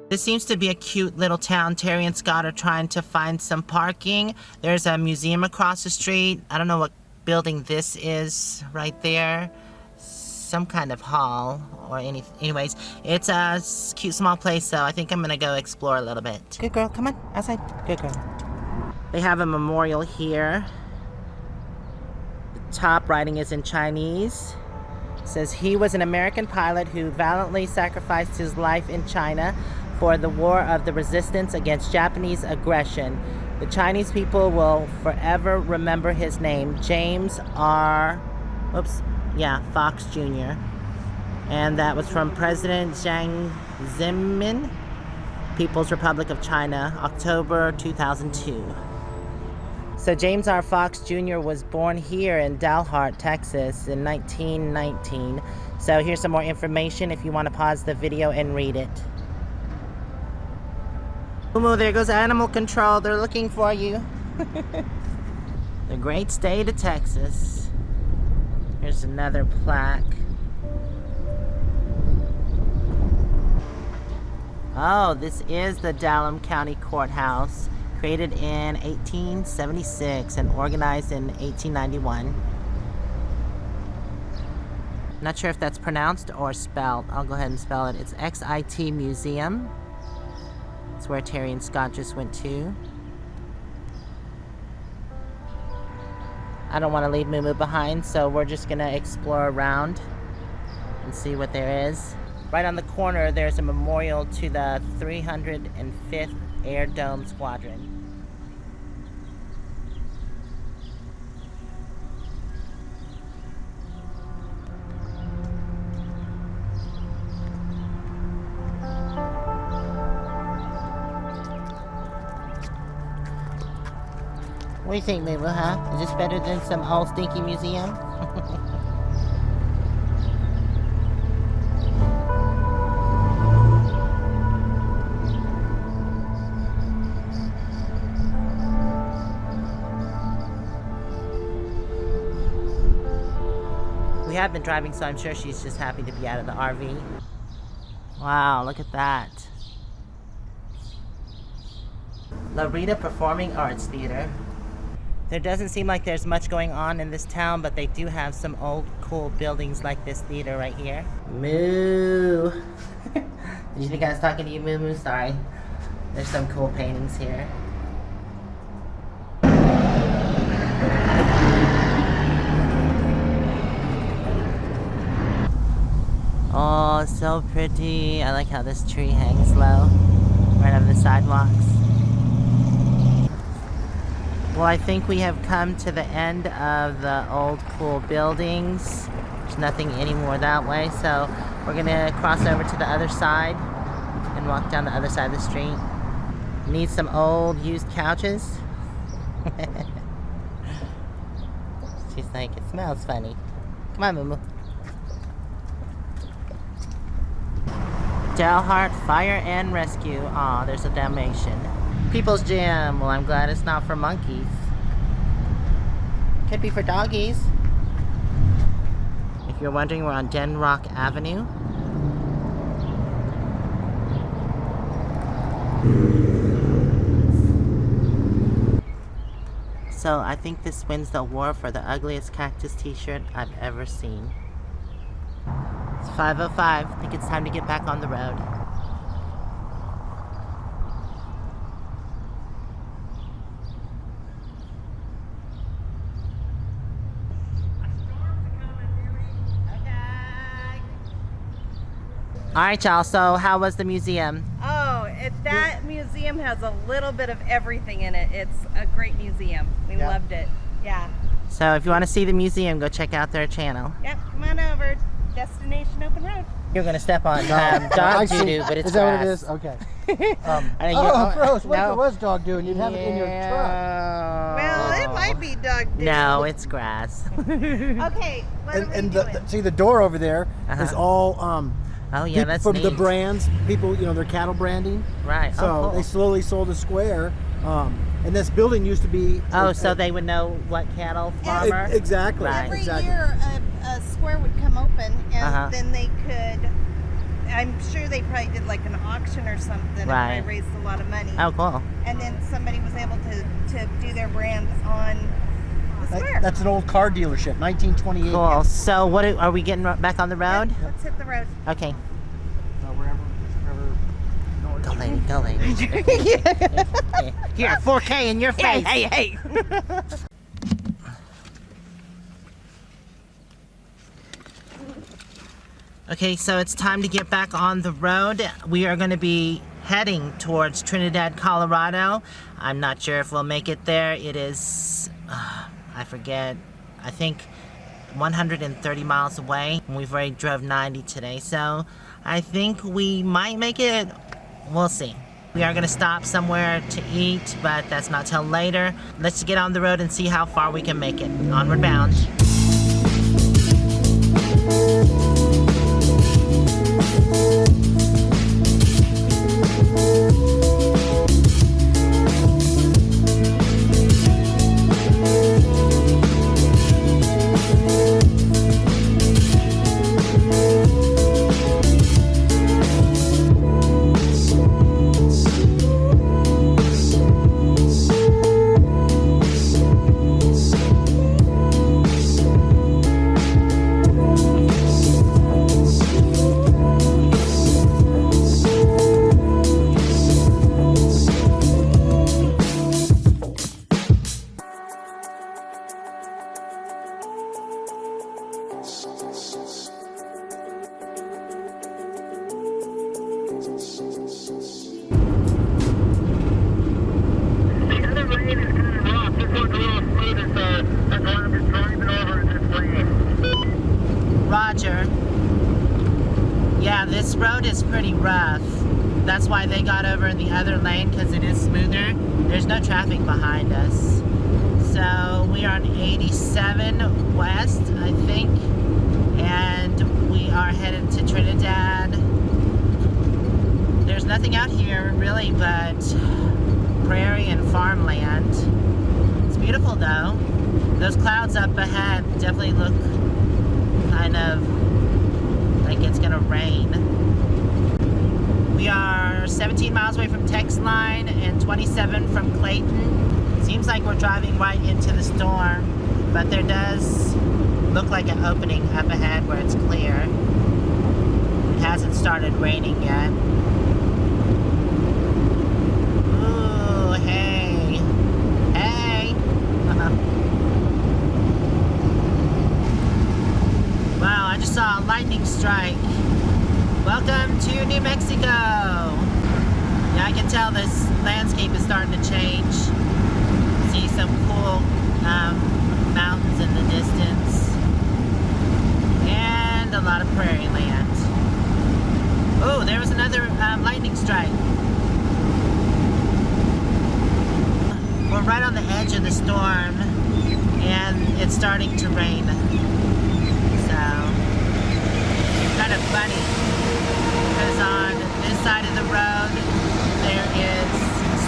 This seems to be a cute little town. Terry and Scott are trying to find some parking. There's a museum across the street. I don't know what building this is right there. Some kind of hall or anyways. It's a cute small place, so I think I'm gonna go explore a little bit. Good girl, come on, outside. Good girl. They have a memorial here. The top writing is in Chinese. It says, he was an American pilot who valiantly sacrificed his life in China for the war of the resistance against Japanese aggression. The Chinese people will forever remember his name, James R. Fox Jr. And that was from President Jiang Zemin, People's Republic of China, October 2002. So James R. Fox Jr. was born here in Dalhart, Texas in 1919. So here's some more information if you want to pause the video and read it. Moo-moo, there goes animal control. They're looking for you. The great state of Texas. Here's another plaque. Oh, this is the Dalham County Courthouse, created in 1876 and organized in 1891. Not sure if that's pronounced or spelled. I'll go ahead and spell it. It's XIT Museum. It's where Terry and Scott just went to. I don't want to leave Moo-moo behind, so we're just going to explore around and see what there is. Right on the corner, there's a memorial to the 305th Air Dome Squadron. What do you think, Moo-moo, huh? Is this better than some old stinky museum? We have been driving, so I'm sure she's just happy to be out of the RV. Wow, look at that. Loretta Performing Arts Theater. There doesn't seem like there's much going on in this town, but they do have some old cool buildings like this theater right here. Moo! Did you think I was talking to you, Moo-moo? Sorry. There's some cool paintings here. Oh, so pretty. I like how this tree hangs low, right over the sidewalks. Well, I think we have come to the end of the old cool buildings. There's nothing anymore that way, so we're gonna cross over to the other side and walk down the other side of the street. Need some old used couches. She's like, it smells funny. Come on, Moo-moo. Dalhart Fire and Rescue. Aw, there's a Dalmatian. People's Gym. Well, I'm glad it's not for monkeys. Could be for doggies. If you're wondering, we're on Den Rock Avenue. So I think this wins the award for the ugliest cactus t-shirt I've ever seen. It's 5:05. I think it's time to get back on the road. All right, y'all, so how was the museum? Oh, that museum has a little bit of everything in it. It's a great museum. We loved it. Yeah. So if you want to see the museum, go check out their channel. Yep, come on over. Destination Open Road. You're going to step on dog doo-doo, but it's Is that grass. what it is? Okay. Oh, gross. What if it was dog doo and you'd have it in your truck? Well, it might be dog doo. No, it's grass. Okay, what are we doing? See, the door over there is all oh, yeah, that's for neat. the brands. People, you know, their cattle branding. Right. So cool. they slowly sold the square. And this building used to be... Oh, so they would know what cattle farmer? Exactly. Right. Every exactly. year a square would come open and then they could I'm sure they probably did like an auction or something. Right. And probably raised a lot of money. Oh, cool. And then somebody was able to do their brand on the square. That's an old car dealership, 1928. Cool. So, what are we getting back on the road? Let's hit the road. Okay. Wherever. Go, lady. Go, lady. Here, 4K in your face. Hey. Okay, so it's time to get back on the road. We are going to be heading towards Trinidad, Colorado. I'm not sure if we'll make it there. It is, I forget, I think 130 miles away. We've already drove 90 today, so I think we might make it. We'll see. We are going to stop somewhere to eat, but that's not till later. Let's get on the road and see how far we can make it. Onward Bound. Roger. Yeah, this road is pretty rough. That's why they got over in the other lane, because it is smoother. There's no traffic behind us. So we are on 87 West, I think, and we are headed to Trinidad. There's nothing out here really but prairie and farmland. It's beautiful though. Those clouds up ahead definitely look kind of like it's gonna rain. We are 17 miles away from Tex Line and 27 from Clayton. Seems like we're driving right into the storm, but there does look like an opening up ahead where it's clear. It hasn't started raining yet. Ooh, hey. Hey! Wow, I just saw a lightning strike. Welcome to New Mexico! Yeah, I can tell this landscape is starting to change. See some cool mountains in the distance. And a lot of prairie land. Oh, there was another lightning strike. We're right on the edge of the storm, and it's starting to rain. So, kind of funny, because on this side of the road there is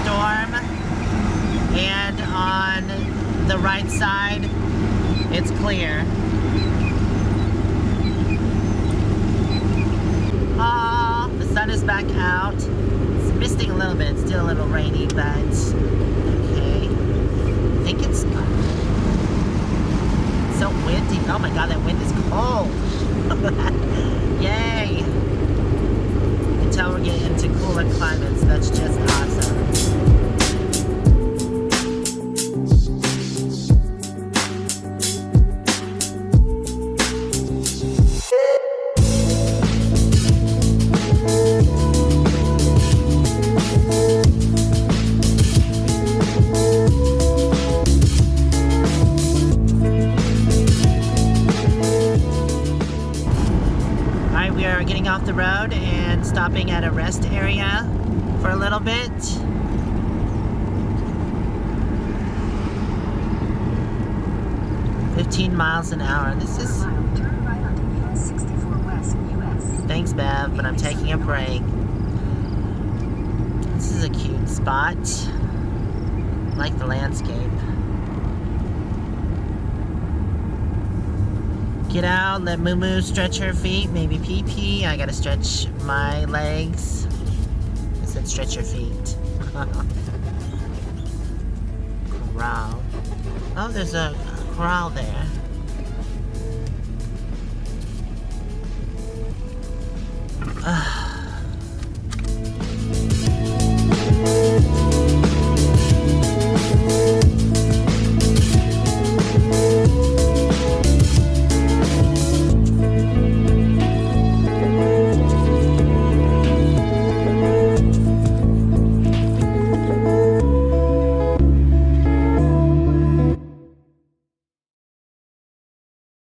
storm, and on the right side it's clear. Ah, the sun is back out. It's misting a little bit. It's still a little rainy, but okay. I think it's so windy. Oh my god, that wind is cold. Yay! You can tell we're getting into cooler climates. That's just awesome. Off the road and stopping at a rest area for a little bit. $15 miles an hour. This is. Turn right onto US 64 West, US. Thanks, Bev, but I'm taking a break. This is a cute spot. I like the landscape. get out, let Moo-moo stretch her feet, maybe pee-pee. I gotta stretch my legs. I said stretch your feet. Corral. Oh, there's a corral there.